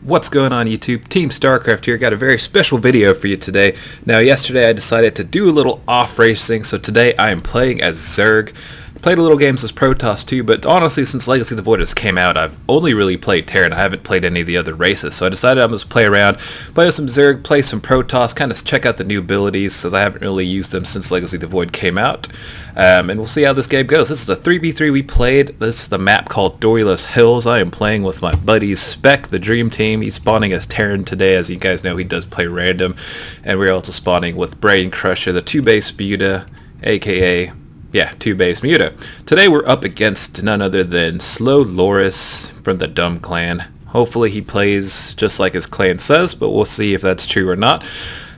What's going on YouTube? Team Starcraft here. Got a very special video for you today. Now yesterday I decided to do a little off racing, so today I am playing as Zerg. Played a little games as Protoss too, but honestly since Legacy of the Void has came out I've only really played Terran. I haven't played any of the other races, so I decided I'm going to play around, play some Zerg, play some Protoss, kind of check out the new abilities since I haven't really used them since Legacy of the Void came out. And we'll see how this game goes. This is the 3v3 we played. This is the map called Doyless Hills. I am playing with my buddy Spec, the Dream Team. He's spawning as Terran today. As you guys know, he does play random. And we're also spawning with Brain Crusher, the 2-base Muta, aka, 2-base Muta. Today we're up against none other than Slow Loris from the Dumb Clan. Hopefully he plays just like his clan says, but we'll see if that's true or not.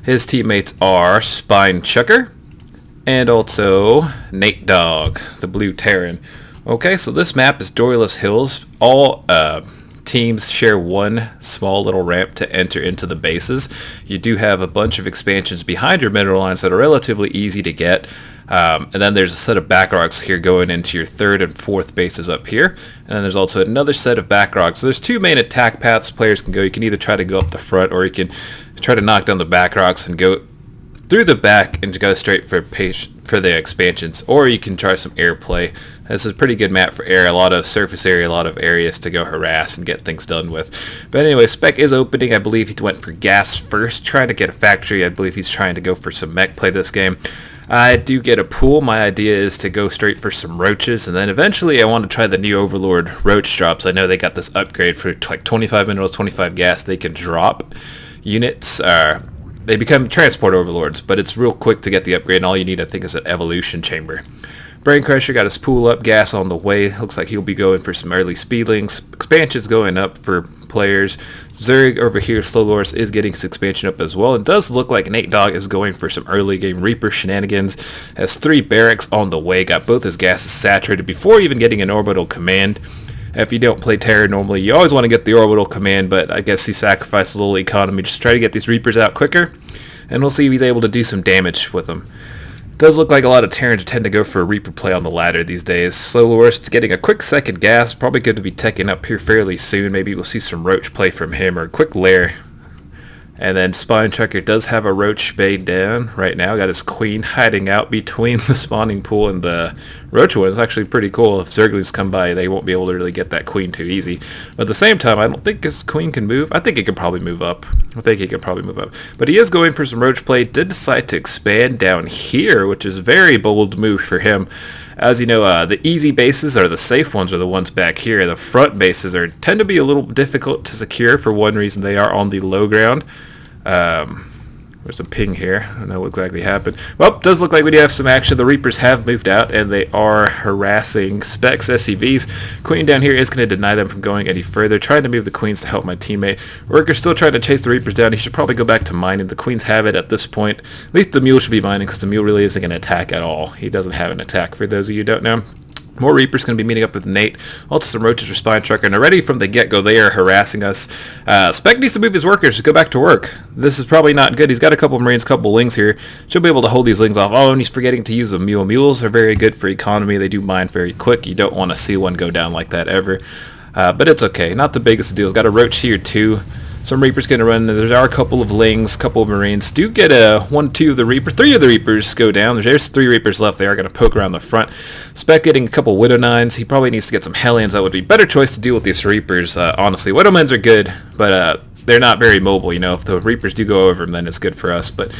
His teammates are Spine Chucker, and also Nate Dogg, the Blue Terran. Okay, so this map is Doyless Hills. All teams share one small little ramp to enter into the bases. You do have a bunch of expansions behind your mineral lines that are relatively easy to get. And then there's a set of back rocks here going into your third and fourth bases up here. And then there's also another set of back rocks. So there's two main attack paths players can go. You can either try to go up the front, or you can try to knock down the back rocks and go through the back and go straight for the expansions, or you can try some air play. This is a pretty good map for air, a lot of surface area, a lot of areas to go harass and get things done with. But anyway, Spec is opening. I believe he went for gas first, trying to get a factory. I believe he's trying to go for some mech play this game. I do get a pool. My idea is to go straight for some roaches, and then eventually I want to try the new Overlord roach drops. I know they got this upgrade for like 25 minerals, 25 gas. They can drop units. They become transport overlords, but it's real quick to get the upgrade, and all you need, I think, is an evolution chamber. Brain Crusher got his pool up, gas on the way. Looks like he'll be going for some early speedlings. Expansion's going up for players. Zerg over here, Slow Loris, is getting his expansion up as well. It does look like Nate Dogg is going for some early game Reaper shenanigans. Has 3 barracks on the way, got both his gases saturated before even getting an orbital command. If you don't play Terror normally, you always want to get the orbital command, but I guess he sacrificed a little economy just to try to get these Reapers out quicker, and we'll see if he's able to do some damage with them. Does look like a lot of Terrans tend to go for a Reaper play on the ladder these days. Slow Loris getting a quick second gas, probably good to be teching up here fairly soon. Maybe we'll see some Roach play from him, or a quick lair. And then Spine Checker does have a Roach bay down right now. Got his Queen hiding out between the spawning pool and the Roach one. It's actually pretty cool. If Zerglings come by, they won't be able to really get that Queen too easy. But at the same time, I don't think his Queen can move. I think he could probably move up. But he is going for some Roach play. Did decide to expand down here, which is a very bold move for him. As you know, the easy bases, or the safe ones, are the ones back here. The front bases tend to be a little difficult to secure for one reason. They are on the low ground. There's a ping here. I don't know what exactly happened. Well, it does look like we do have some action. The Reapers have moved out, and they are harassing Spec's SCVs. Queen down here is going to deny them from going any further. Trying to move the Queens to help my teammate. Worker's still trying to chase the Reapers down. He should probably go back to mining. The Queens have it at this point. At least the Mule should be mining, because the Mule really isn't going to attack at all. He doesn't have an attack, for those of you who don't know. More Reapers going to be meeting up with Nate. Also some Roaches for Spine Trucker. And already from the get-go, they are harassing us. Spec needs to move his workers to go back to work. This is probably not good. He's got a couple Marines, couple Lings here. Should be able to hold these Lings off. Oh, and he's forgetting to use a Mule. Mules are very good for economy. They do mine very quick. You don't want to see one go down like that ever. But it's okay. Not the biggest deal. He's got a Roach here too. Some Reapers going to run. There are a couple of Lings, a couple of Marines. Do get a 1-2 of the Reapers. 3 of the Reapers go down. There's 3 Reapers left. They are going to poke around the front. Spec getting a couple Widow 9s. He probably needs to get some Hellions. That would be a better choice to deal with these Reapers, honestly. Widow 9s are good, but they're not very mobile. You know, if the Reapers do go over them, then it's good for us. But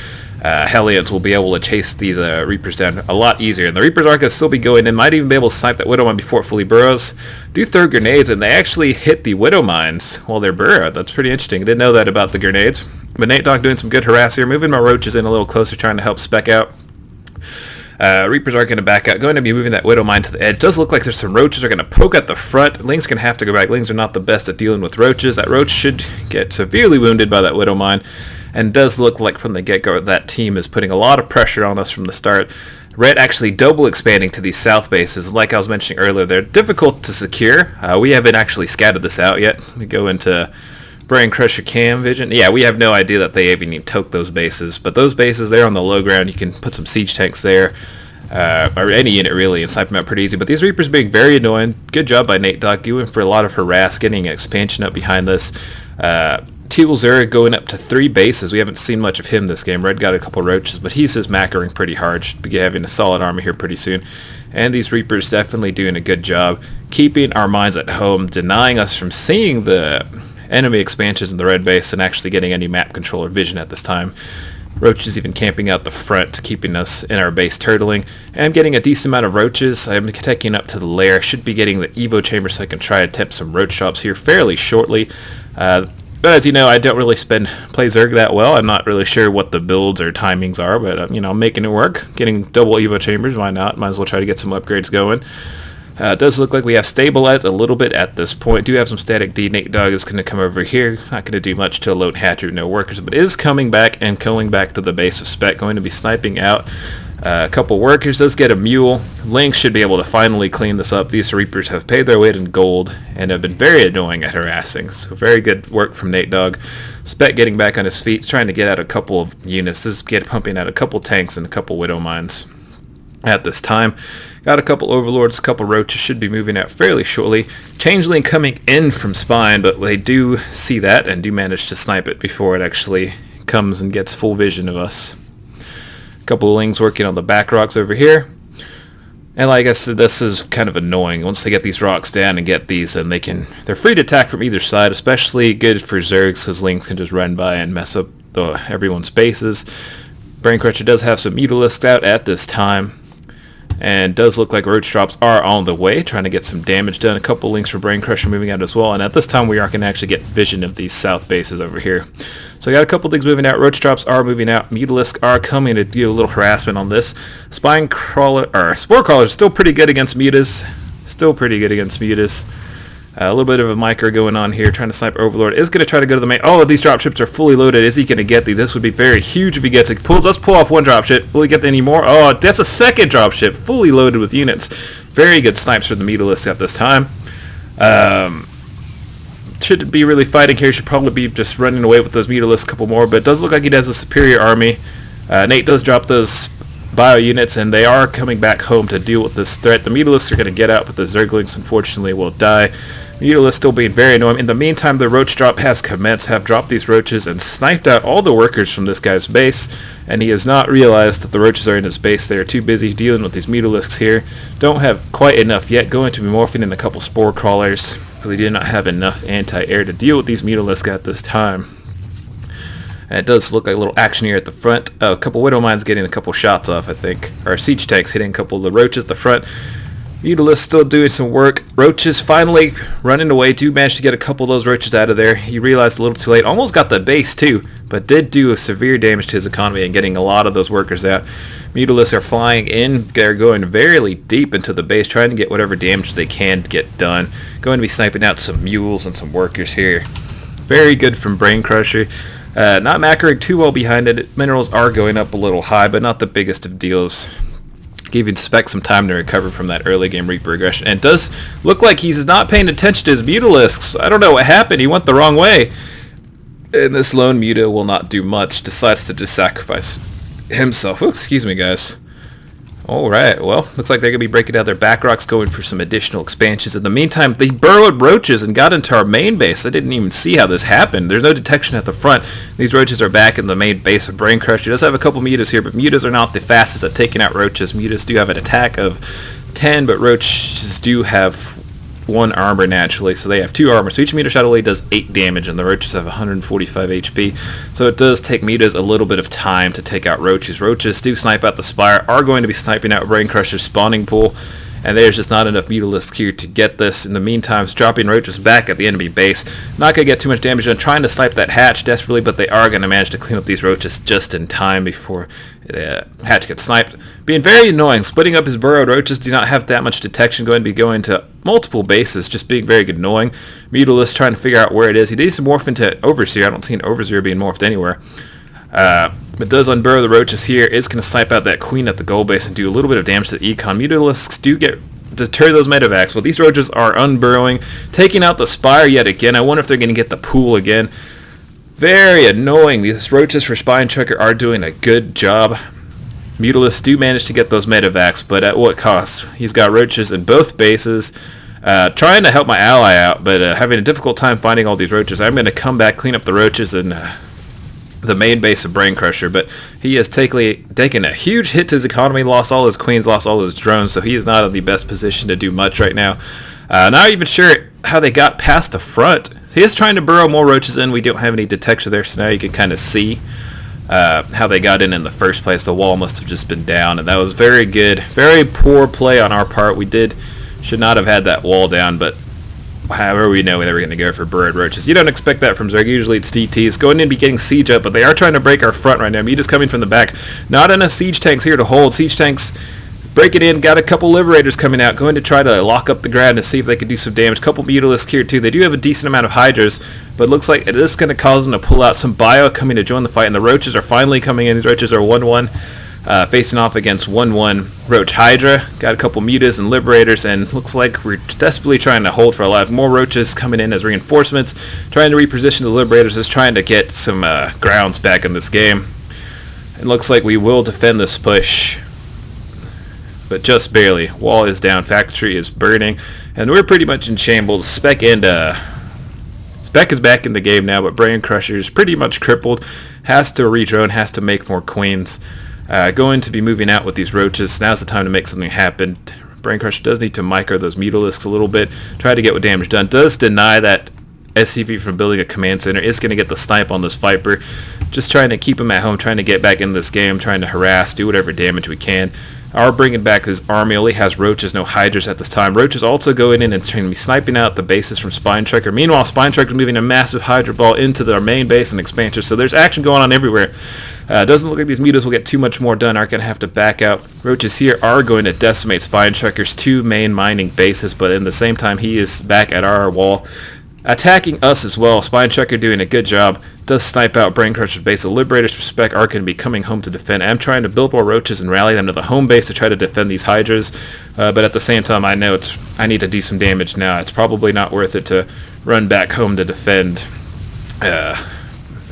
Hellions will be able to chase these Reapers down a lot easier. And the Reapers are going to still be going in. Might even be able to snipe that Widow Mine before it fully burrows. Do throw grenades, and they actually hit the Widow Mines while they're burrowed. That's pretty interesting. I didn't know that about the grenades. But Nate Dogg doing some good harass here. Moving my Roaches in a little closer, trying to help Spec out. Reapers are going to back out. Going to be moving that Widow Mine to the edge. Does look like there's some Roaches are going to poke at the front. Ling's going to have to go back. Lings are not the best at dealing with Roaches. That Roach should get severely wounded by that Widow Mine. And does look like from the get-go that team is putting a lot of pressure on us from the start. Red actually double expanding to these south bases. Like I was mentioning earlier, they're difficult to secure. We haven't actually scattered this out yet. We go into Brain Crusher Cam Vision. Yeah, we have no idea that they even took those bases. But those bases, they're on the low ground. You can put some siege tanks there. Or any unit really, and snipe them out pretty easy. But these Reapers being very annoying. Good job by Nate Dogg, going for a lot of harass, getting an expansion up behind this. Teal Zerg going up to 3 bases. We haven't seen much of him this game. Red got a couple roaches, but he's just macroing pretty hard. Should be having a solid army here pretty soon. And these Reapers definitely doing a good job keeping our minds at home, denying us from seeing the enemy expansions in the red base and actually getting any map control or vision at this time. Roach is even camping out the front, keeping us in our base turtling. And I'm getting a decent amount of roaches. I'm taking up to the lair. Should be getting the Evo chamber so I can try to attempt some roach drops here fairly shortly. But as you know, I don't really play Zerg that well. I'm not really sure what the builds or timings are, but I'm making it work. Getting double Evo chambers, why not? Might as well try to get some upgrades going. It does look like we have stabilized a little bit at this point. Do have some static D. Nate Dog is going to come over here. Not going to do much to a lone hatcher, no workers, but is coming back and going back to the base of spec. Going to be sniping out a couple workers. Does get a mule. Lynx should be able to finally clean this up. These Reapers have paid their weight in gold and have been very annoying at harassing. So very good work from Nate Dog. Spec getting back on his feet, trying to get out a couple of units. This is pumping out a couple tanks and a couple Widow Mines at this time. Got a couple Overlords, a couple Roaches, should be moving out fairly shortly. Changeling coming in from Spine, but they do see that and do manage to snipe it before it actually comes and gets full vision of us. A couple of Lings working on the back rocks over here. And like I said, this is kind of annoying. Once they get these rocks down and get these, then they're free to attack from either side, especially good for Zergs because Lings can just run by and mess up everyone's bases. Braincrusher does have some Mutalisks out at this time. And does look like roach drops are on the way, trying to get some damage done. A couple links for Braincrusher moving out as well, and at this time we are going to actually get vision of these south bases over here. So I got a couple things moving out. Roach drops are moving out. Mutalisks are coming to do a little harassment on this. Spore Crawler is still pretty good against mutas. A little bit of a micro going on here, trying to snipe Overlord. Is going to try to go to the main. Oh, these dropships are fully loaded. Is he going to get these? This would be very huge if he gets it. Let's pull off one dropship. Will he get any more? Oh, that's a second dropship, fully loaded with units. Very good snipes for the Mutalisks at this time. Shouldn't be really fighting here. Should probably be just running away with those Mutalisks, a couple more. But it does look like he has a superior army. Nate does drop those bio units, and they are coming back home to deal with this threat. The Mutalisks are going to get out, but the Zerglings unfortunately will die. Mutalisks still being very annoying. In the meantime, the roach drop has commenced, have dropped these roaches and sniped out all the workers from this guy's base, and he has not realized that the roaches are in his base. They are too busy dealing with these Mutalisks here. Don't have quite enough yet. Going to be morphing in a couple Spore Crawlers. Really did not have enough anti-air to deal with these Mutalisks at this time. And it does look like a little action here at the front. A couple Widow Mines getting a couple shots off, I think. Or siege tanks hitting a couple of the roaches at the front. Mutalisks still doing some work. Roaches finally running away. Do manage to get a couple of those roaches out of there. He realized a little too late. Almost got the base too, but did do a severe damage to his economy and getting a lot of those workers out. Mutalisks are flying in. They're going very deep into the base, trying to get whatever damage they can get done. Going to be sniping out some mules and some workers here. Very good from Braincrusher. Not macroing too well behind it. Minerals are going up a little high, but not the biggest of deals. Giving Spec some time to recover from that early game Reaper aggression. And it does look like he's not paying attention to his Mutalisks. I don't know what happened. He went the wrong way. And this lone Muta will not do much. Decides to just sacrifice himself. Oh, excuse me, guys. Alright, well, looks like they're going to be breaking down their back rocks, going for some additional expansions. In the meantime, they burrowed roaches and got into our main base. I didn't even see how this happened. There's no detection at the front. These roaches are back in the main base of Braincrusher. He does have a couple mutas here, but mutas are not the fastest at taking out roaches. Mutas do have an attack of 10, but roaches do have 1 armor naturally, so they have 2 armor. So each muta shot only does 8 damage, and the roaches have 145 HP. So it does take mutas a little bit of time to take out roaches. Roaches do snipe out the spire, are going to be sniping out Braincrusher's spawning pool, and there's just not enough Mutalisks here to get this. In the meantime, it's dropping roaches back at the enemy base. Not going to get too much damage done, trying to snipe that hatch desperately, but they are going to manage to clean up these roaches just in time before the hatch gets sniped. Being very annoying. Splitting up his burrowed roaches, do not have that much detection. Going to be going to multiple bases, just being very good annoying. Mutalisks trying to figure out where it is. He needs to morph into Overseer. I don't see an Overseer being morphed anywhere. But does unburrow the roaches here. Is going to snipe out that queen at the goal base and do a little bit of damage to the econ. Mutalisks do deter those medevacs, but these roaches are unburrowing, taking out the spire yet again. I wonder if they're going to get the pool again. Very annoying. These roaches for Spine Checker are doing a good job. Mutalisks do manage to get those medevacs, but at what cost? He's got roaches in both bases. Trying to help my ally out, but having a difficult time finding all these roaches. I'm going to come back, clean up the roaches, and the main base of Brain Crusher, but he has taken a huge hit to his economy, lost all his queens, lost all his drones, so he is not in the best position to do much right now. Not even sure how they got past the front. He is trying to burrow more roaches in. We don't have any detection there, so now you can kind of see how they got in the first place. The wall must have just been down, and that was very good. Very poor play on our part. Should not have had that wall down, but however we know they were going to go for burrowed roaches. You don't expect that from Zerg. Usually it's DTs. Going in to be getting siege up, but they are trying to break our front right now. Muta's coming from the back. Not enough siege tanks here to hold. Siege tanks break it in. Got a couple Liberators coming out. Going to try to lock up the ground and see if they can do some damage. Couple Mutalisks here too. They do have a decent amount of Hydras, but looks like it is going to cause them to pull out. Some Bio coming to join the fight, and the Roaches are finally coming in. These Roaches are 1-1. Facing off against 1-1 Roach Hydra. Got a couple Mutas and Liberators, and looks like we're desperately trying to hold for a life. More Roaches coming in as reinforcements, trying to reposition the Liberators, just trying to get some grounds back in this game. It looks like we will defend this push, but just barely. Wall is down, factory is burning, and we're pretty much in shambles. Spec is back in the game now, but Brain Crusher is pretty much crippled. Has to redrone, has to make more queens. Going to be moving out with these roaches. Now's the time to make something happen. Brain Crusher does need to micro those Mutalisks a little bit. Try to get what damage done. Does deny that SCV from building a command center. Is going to get the snipe on this Viper. Just trying to keep him at home. Trying to get back in this game. Trying to harass. Do whatever damage we can. Are bringing back his army. Only has roaches. No Hydras at this time. Roaches also going in and trying to be sniping out the bases from Spine Tracker. Meanwhile, Spine Tracker is moving a massive Hydra ball into their main base and expansion. So there's action going on everywhere. Doesn't look like these Mutas will get too much more done. Aren't going to have to back out. Roaches here are going to decimate Spine Tracker's 2 main mining bases, but in the same time he is back at our wall, attacking us as well. Spine Tracker doing a good job. Does snipe out Brain Crusher's base. The Liberators for Spec are going to be coming home to defend. I'm trying to build more Roaches and rally them to the home base to try to defend these Hydras, but at the same time I know I need to do some damage now. It's probably not worth it to run back home to defend.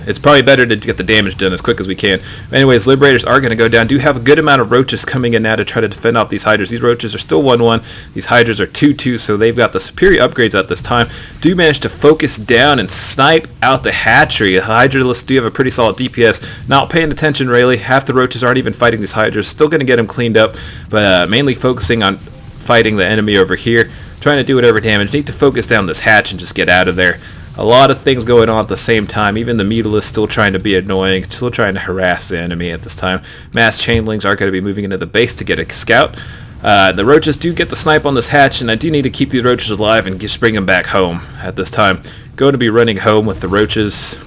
It's probably better to get the damage done as quick as we can. Anyways, Liberators are going to go down. Do have a good amount of Roaches coming in now to try to defend off these Hydras. These Roaches are still 1-1. These Hydras are 2-2, so they've got the superior upgrades at this time. Do manage to focus down and snipe out the hatchery. The Hydralists do have a pretty solid DPS. Not paying attention really. Half the Roaches aren't even fighting these Hydras. Still going to get them cleaned up, but mainly focusing on fighting the enemy over here. Trying to do whatever damage. Need to focus down this hatch and just get out of there. A lot of things going on at the same time. Even the Mutalisks still trying to be annoying, still trying to harass the enemy at this time. Mass Chainlings are going to be moving into the base to get a scout. The Roaches do get the snipe on this hatch, and I do need to keep these Roaches alive and just bring them back home at this time. Going to be running home with the Roaches.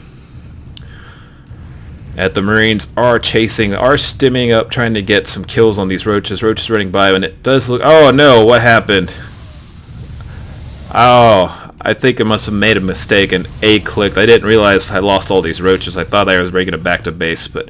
The Marines are stimming up, trying to get some kills on these Roaches. Roaches running by, and it does look... Oh no, what happened? Oh... I think I must have made a mistake and A-clicked. I didn't realize I lost all these Roaches. I thought I was bringing them back to base, but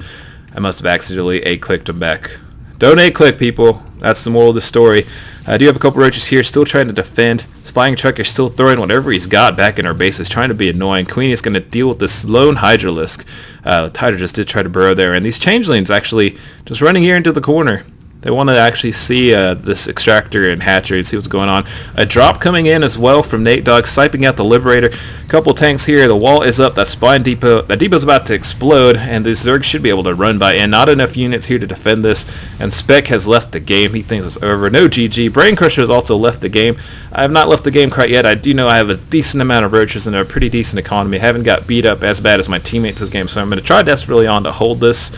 I must have accidentally A-clicked them back. Don't A-click, people. That's the moral of the story. I do have a couple Roaches here still trying to defend. Spying Trucker is still throwing whatever he's got back in our bases, trying to be annoying. Queenie is going to deal with this lone Hydralisk. The Hydra just did try to burrow there, and these Changelings actually just running here into the corner. They want to actually see this extractor and hatchery and see what's going on. A drop coming in as well from Nate Dogg, sniping out the Liberator. Couple tanks here. The wall is up. That Spine Depot. That depot's about to explode, and the Zerg should be able to run by in. Not enough units here to defend this, and Spec has left the game. He thinks it's over. No GG. Brain Crusher has also left the game. I have not left the game quite yet. I do know I have a decent amount of Roaches and a pretty decent economy. I haven't got beat up as bad as my teammates this game, so I'm going to try desperately on to hold this.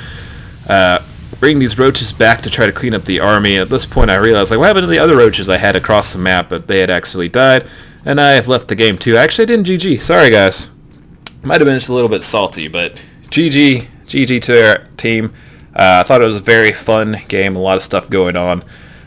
Bring these Roaches back to try to clean up the army. At this point I realized, like, what happened to the other Roaches I had across the map? But they had actually died, and I have left the game too. Actually, I didn't GG. Sorry, guys. Might have been just a little bit salty, but GG to our team. I thought it was a very fun game, a lot of stuff going on.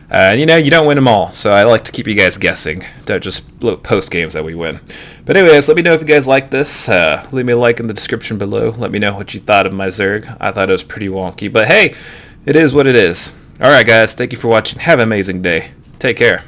And you know, you don't win them all, so I like to keep you guys guessing. Don't just post games that we win. But anyways, let me know if you guys like this. Leave me a like in the description below. Let me know what you thought of my Zerg. I thought it was pretty wonky, but hey, it is what it is. Alright guys, thank you for watching. Have an amazing day. Take care.